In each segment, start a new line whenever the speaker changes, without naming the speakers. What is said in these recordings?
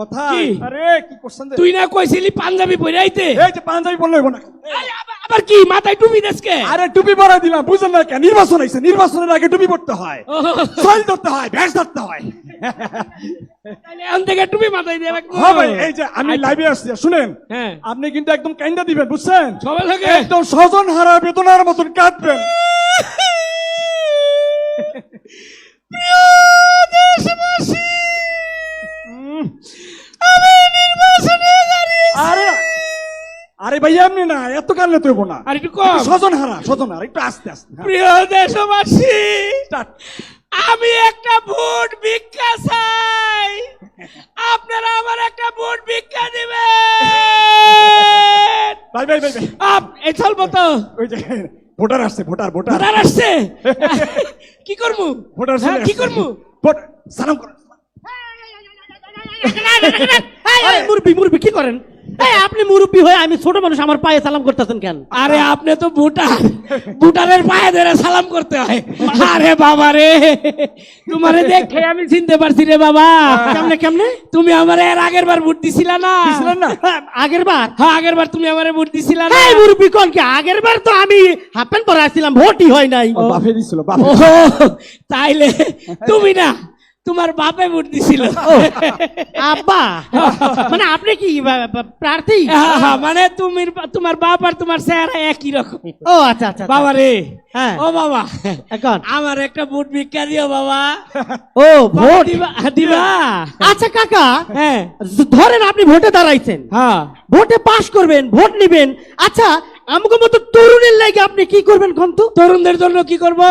কথা আরে কি করছেন
তুই না কইছিলি পাঞ্জাবি পরে আইতে
এই যে পাঞ্জাবি বললে হইব না
আবার কি মাথায় টুপি দেশকে
আরে টুপি পরা দিলাম বুঝছেন না কেন নির্বাচন হইছে নির্বাচনের আগে টুপি পড়তে হয় সল ধরতে হয় ভ্যাস ধরতে হয়
তাহলে আন থেকে টুপি মাথায় দিয়ে রাখবো
হ্যাঁ ভাই এই যে আমি লাইভে আসছি শুনেন আপনি কিন্তু একদম কাইন্দা দিবেন বুঝছেন
সবাই লাগে
একদম স্বজন হারা বেদনার মতন কাঁদবেন
প্রিয় দেশবাসী আমি নির্বাচনে দাঁড়িয়েছি
আরে আরে ভাই এমনি না এত কান্না তো হইব না
আর একটু কম
স্বজন হারা একটু আস্তে আস্তে
প্রিয় দেশবাসী আমি একটা ভোট ভিক্ষা চাই আপনারা আমার একটা ভোট ভিক্ষা দিবেন
ভাই ভাই ভাই
এই চলবো তো
ওই যে ভোটার আসছে ভোটার
আসছে কি করবো
ভোটার
কি করবো
সালাম কর
মুরব্বী কি করেন? আপনি মুরব্বী হয়ে আমি ছোট মানুষ আমার পায়ে সালাম করতেছেন কেন?
আরে আপনি তো ভুটানের পায়ে ধরে সালাম করতে হয়। আরে বাবা রে তোমারে দেখে আমি চিনতে পারছি রে বাবা।
কেমনে
তুমি আমার এর আগের বার ভোট দিছিলা না?
আগের বার?
হ্যাঁ আগের বার তুমি আমারে ভোট দিছিলা না?
এই মুরব্বী কোন কি আগের বার তো আমি হাফ প্যান্ট পরে আসছিলাম, ভোটই হয় নাই।
বাপে দিছিল
তাইলে তুমি না তোমার বাপে ভোট দিছিল।
আব্বা মানে আপনি কি প্রার্থী?
মানে তোমার বাপ আর তোমার চেহারা একই রকম।
ও আচ্ছা আচ্ছা
বাবা রে
হ্যাঁ
ও বাবা
এখন
আমার একটা ভোট ভিক্ষা দিও বাবা।
ও ভোট
দিবা?
আচ্ছা কাকা
হ্যাঁ
ধরেন আপনি ভোটে দাঁড়াইছেন,
হ্যাঁ
ভোটে পাস করবেন, ভোট নিবেন। আচ্ছা আমাকে মতো তরুণের লাগে আপনি কি করবেন কোন তো?
তরুণদের জন্য কি করব?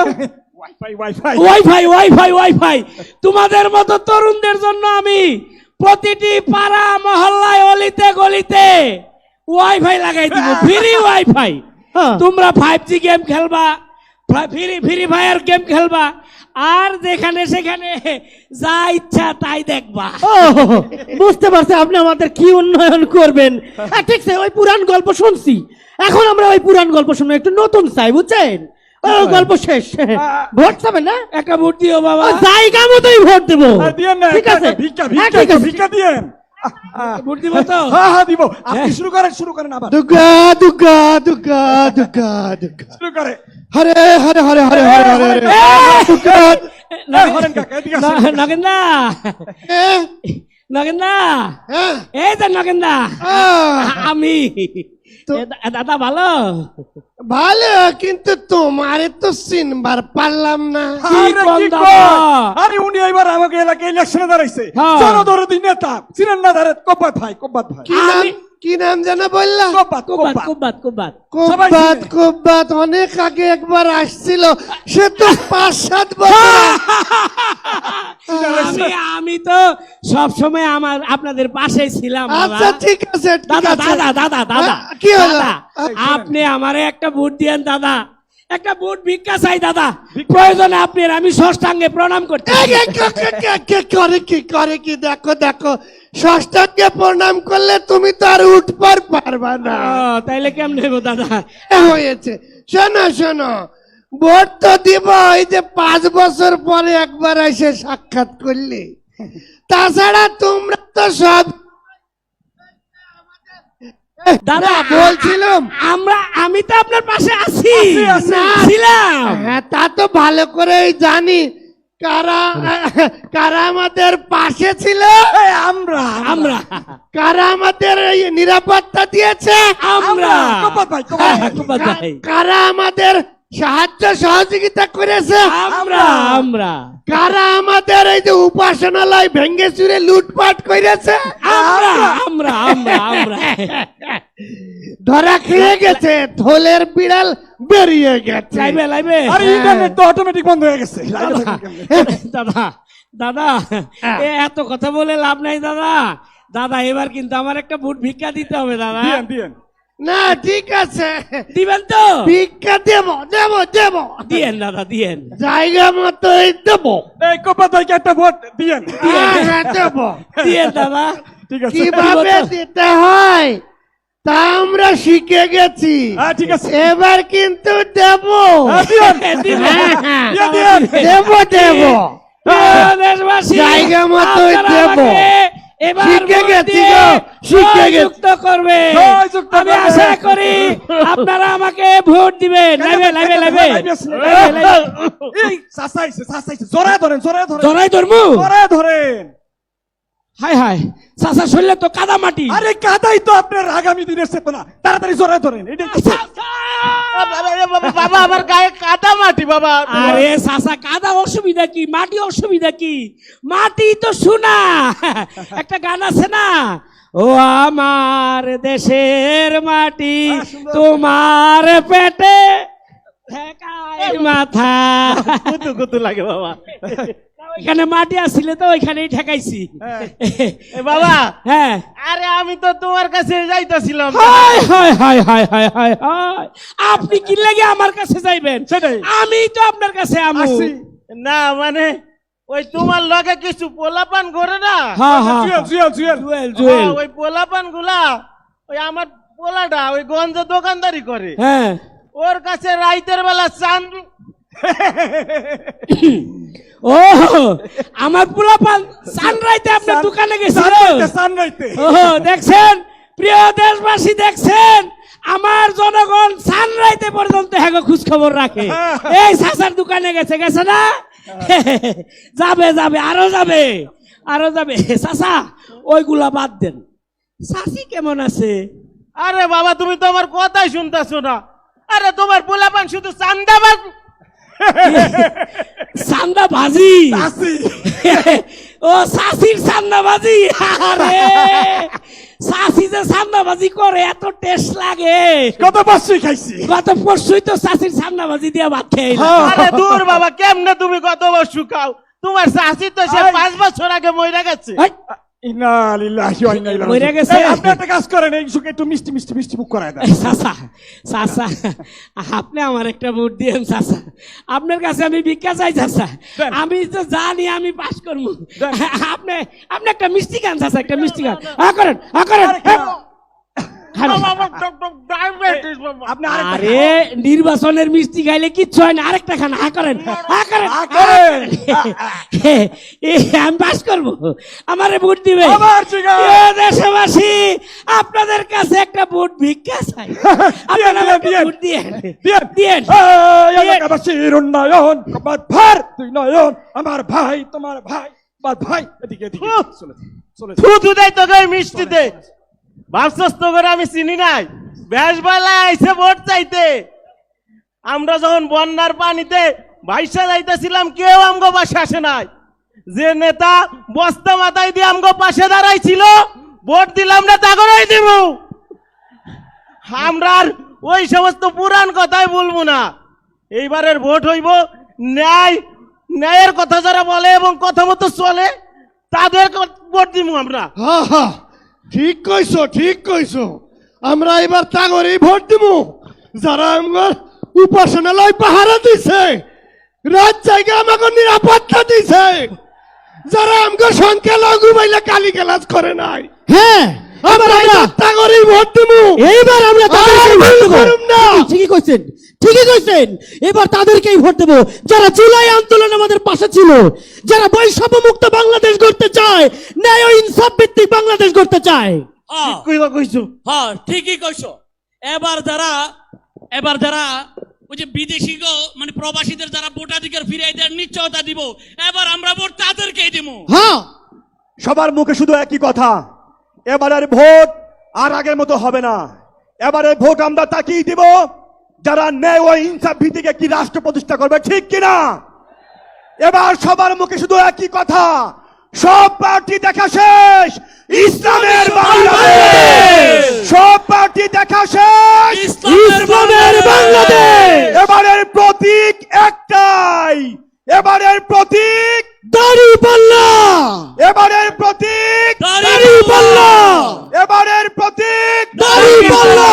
ওয়াইফাই
ওয়াইফাই তোমাদের মতো তরুণদের জন্য আমি প্রতিটি পাড়া মহল্লায় অলিতে গলিতে ওয়াইফাই লাগাই দিব, ফ্রি ওয়াইফাই। তোমরা 5G গেম খেলবা, ফ্রি ফায়ার গেম খেলবা, আর যেখানে সেখানে যা ইচ্ছা তাই দেখবা।
বুঝতে পারছি আপনি আমাদের কি উন্নয়ন করবেন। ঠিক আছে ওই পুরান গল্প শুনছি, এখন আমরা ওই পুরান গল্প শুনবো, একটু নতুন চাই বুঝছেন? গল্প শেষ, ভোট চাবেন না?
একটা ভোট দিও বাবা।
জায়গা মতোই ভোট দেবো।
ঠিক আছে ভিক্ষা দিয়েন।
ভোট দিব তো?
হ্যাঁ দিব। আপনি শুরু করেন আবার।
দুর্গা দুর্গা দুর্গা দুর্গা দুর্গা
শুরু করে
হরে হরে হরে হরে হরে হরে দুর্গা
নগেন্দা নগেন্দা এই তো নগেন্দা আমি। দাদা ভালো?
ভালো, কিন্তু তোমারে তো চিনবার পারলাম না।
আরে উনি এবার আমাকে এলাকায় ইলেকশনে দাঁড়াইছে, জনদরদি নেতা, চিনেন না? কোব্বাত ভাই
কি নাম জানা বললা? কোব্বাত অনেক আগে একবার আসছিল, সে তো 5-7 বছর।
আমি তো সব সময় আপনাদের পাশে ছিলাম।
আচ্ছা ঠিক আছে
দাদা দাদা দাদা দাদা
কি হলো?
আপনি আমারে একটা ভোট দিয়েন দাদা, একটা ভোট ভিক্ষা চাই দাদা। প্রয়োজনে আপনি আমি ষষ্ঠাঙ্গে প্রণাম করতে।
করে কি দেখো দেখো, ষষ্ঠাঙ্গে প্রণাম করলে তুমি তো আর উঠবার পারবা না।
তাইলে কেমন নেব দাদা?
হয়েছে, শোনো ভোট তো দিব, এই যে 5 বছর পরে একবার এসে সাক্ষাৎ করলে, তাছাড়া তোমরা তো সব
দাদা
বলছিলাম
আমি তো আপনার পাশে আছি ছিলাম।
হ্যাঁ তা তো ভালো করেই জানি, কারা আমাদের পাশে ছিল,
আমরা
কারা আমাদের নিরাপত্তা দিয়েছে,
আমরা
কারা আমাদের সাহায্য সহযোগিতা করেছে,
আমরা
কারা আমাদের এই যে উপাসনালয় ভেঙ্গে চুরে লুটপাট করেছে,
আমরা
ধরা খেয়ে গেছে, থলের বিড়াল বেরিয়ে গেছে।
আরে ইন্টারনেট তো অটোমেটিক বন্ধ হয়ে গেছে।
দাদা দাদা এত কথা বলে লাভ নাই দাদা। দাদা এবার কিন্তু আমার একটা ভোট ভিক্ষা দিতে হবে দাদা।
দিয়েন
না ঠিক আছে,
দিবেন তো?
ভিক্ষা দেব
দিয়েন দাদা দিয়েন,
জায়গা মতোই দেব।
এই কোব্বাত ভাইকে একটা ভোট দিয়েন।
দেব
দিয়েন দাদা।
ঠিক আছে,
কিভাবে দিতে হয় তা আমরা শিখে গেছি।
ঠিক আছে
এবার কিন্তু দেব
দিয়েন।
দেব জায়গা মতোই দেব।
এবার
শিখে
ভোট
গেছি
দিয়ে
গো, শিখে গেছি।
জয়যুক্ত করবে।
জয়যুক্ত
আমি
করবে।
আশা করি আপনারা আমাকে ভোট দিবেন। লাইবে লাইবে লাইবে
এই চাচাইছে চাচাইছে জড়ায় ধরেন জড়ায় ধরেন
জড়াই ধরমু।
জড়ায় ধরেন।
হাই হাই চাচা শরীরে তো কাদা মাটি।
আরে কাদাই তো আপনার আগামী দিনের চেতনা, তাড়াতাড়ি জড়ায় ধরেন। এটা
বাবা আমার গায়ে কাদা মাটি বাবা।
আরে চাচা কাদা অসুবিধা কি, মাটি অসুবিধা কি? মাটি তো সোনা। একটা গান আছে না, ও আমার দেশের মাটি তোমার পেটে ঠেকায় মাথা।
কুতু কুতু লাগে বাবা।
এখানে মাটি আসলে তো ওইখানেই ঠেকাইছি।
এ বাবা,
হ্যাঁ,
আরে আমি তো তোমার কাছে যাইতাছিলাম।
হায় হায় হায় হায় হায় হায় হায়, আপনি কি লাগে আমার কাছে যাইবেন?
সেটাই।
আমি তো আপনার কাছে আমু।
আসি।
না মানে ওই তোমার লগে কিছু পোলাপান করে না,
হ্যাঁ হ্যাঁ
জুয়েল জুয়েল জুয়েল
জুয়েল জুয়েল,
ওই পোলাপান গুলা ওই আমার পোলাটা ওই গঞ্জ দোকানদারি করে,
হ্যাঁ।
ওর কাছে রাইতের বেলা চান।
ও আমার পোলাপান সানরাইতে আপনার দোকানে গেছিল।
সানরাইতে
ও দেখছেন প্রিয় দেশবাসী, দেখছেন আমার জনগণ সানরাইতে পর্যন্ত হ্যাঁ খোঁজ খবর রাখে। এই চাচার দোকানে গেছে, গেছে না? যাবে যাবে আরো যাবে আরো যাবে। চাচা ওইগুলা বাদ দেন, চাচি কেমন আছে?
আরে বাবা তুমি তো আমার কথাই শুনতেছো না। আরে তোমার পোলাপান শুধু চান্দাবাজ।
চান্দা বাজি।
আসি।
ও চাষির চান্দাবাজি। আরে চাষি যে চান্দাবাজি করে এত টেস্ট লাগে।
কত বছর খাইছি।
গত পরশুই তো চাষির চান্দাবাজি দিয়ে ভাত খেয়ে
আরে দূর বাবা, কেমনে তুমি কত বছর খাও? তোমার শাশি তো সে 5 বছর আগে মরে গেছে।
ইন্না লিল্লাহি ওয়া ইন্না ইলাইহি
মরে গেছে।
রাজিউন। আপনি একটা কাজ করেন, এই সুখে একটু মিষ্টি মিষ্টি মিষ্টি মুখ করায় দেন।
চাচা চাচা, আপনি আমার একটা ভোট দিয়েন চাচা। আপনার কাছে আমি ভিক্ষা চাই চাচা।
দেন।
আমি তো জানি আমি পাস করবো।
দেন।
আপনি আপনি একটা মিষ্টি খান চাচা, একটা মিষ্টি খান। করেন করেন।
আরে খান।
খান।
বাবা, আমার ডায়াবেটিস বাবা।
আপনি আরেকটা
আরে নির্বাচনের মিষ্টি খাইলে কিচ্ছু হয় না, আরেকটা খান। করেন করেন
করেন।
আমি পাস করবো, আমারে ভোট দিবে।
আবার জিগা।
এ দেশবাসী, আপনাদের কাছে একটা ভোট ভিক্ষা চাই। আপনারা আমাকে
দিয়েন,
ভোট দিয়েন
দিয়েন।
দিয়েন।
এই এলাকাবাসীর উন্নয়ন, আমার ভার দুই নয়ন, আমার ভাই তোমার ভাই, আমার ভাই এদিকে এদিকে চলে চলে
থুথু দেয় তোকে ওই মিষ্টিতে। ভাবছস তো করে আমি চিনি নাই? বেশবেলা আইসে ভোট চাইতে। আমরা যখন বন্যার পানিতে ভাইসা যাইতেছিলাম, কেউ আমগো পাশে আসে নাই। যে নেতা বস্তা মাথায় দিয়ে আমগো পাশে দাঁড়াইছিল, ভোট দিলাম না তা করেই দিব। আমরা আর ওই সমস্ত পুরান কথাই বলবো না। এইবারের ভোট হইব ন্যায়ের কথা যারা বলে এবং কথা মতো চলে, তাদের ভোট দিব আমরা।
হ্যাঁ হ্যাঁ, ঠিক কইছো ঠিক কইছো। আমরা এবার তাগরেই ভোট দিব, যারা আমার উপাসনালয় পাহারা দিছে, রাত জায়গা আমাকে নিরাপত্তা দিছে, যারা আমাকে সংখ্যালঘু বাইলে কালি গালাজ করে নাই।
হ্যাঁ
আমরা এবার তাগরেই ভোট দিব।
এইবার আমরা তাদেরকেই ভোট দেবো।
করুম না।
ঠিকই কইছেন, ঠিকই কইছেন। এবার তাদেরকেই ভোট দেবো যারা জুলাই আন্দোলন আমাদের পাশে ছিল, যারা বৈষম্য মুক্ত বাংলাদেশ গড়তে চায়, ন্যায় ও ইনসাফ ভিত্তিক বাংলাদেশ গড়তে চায়।
কইছো
হ্যাঁ ঠিকই কইছো। এবার যারা ওই যে বিদেশি মানে প্রবাসীদের যারা ভোটাধিকার ফিরিয়ে দেওয়ার নিশ্চয়তা দিব, এবার আমরা ভোট তাদেরকেই দিব।
হ্যাঁ,
সবার মুখে শুধু একই কথা, এবারের ভোট আর আগের মতো হবে না। এবারে ভোট আমরা তাকেই দিব যারা ন্যায় ও ইনসাফ ভিত্তিক একটি রাষ্ট্র প্রতিষ্ঠা করবে, ঠিক কিনা? এবার সবার মুখে শুধু একই কথা, সব পার্টি দেখা শেষ, ইসলামের বাংলাদেশ। সব পার্টি দেখা শেষ,
ইসলামের বাংলাদেশ।
এবারের প্রতীক একটাই, এবারের প্রতীক,
দাঁড়িপাল্লা,
এবারের প্রতীক,
দাঁড়িপাল্লা,
এবারের প্রতীক,
দাঁড়িপাল্লা।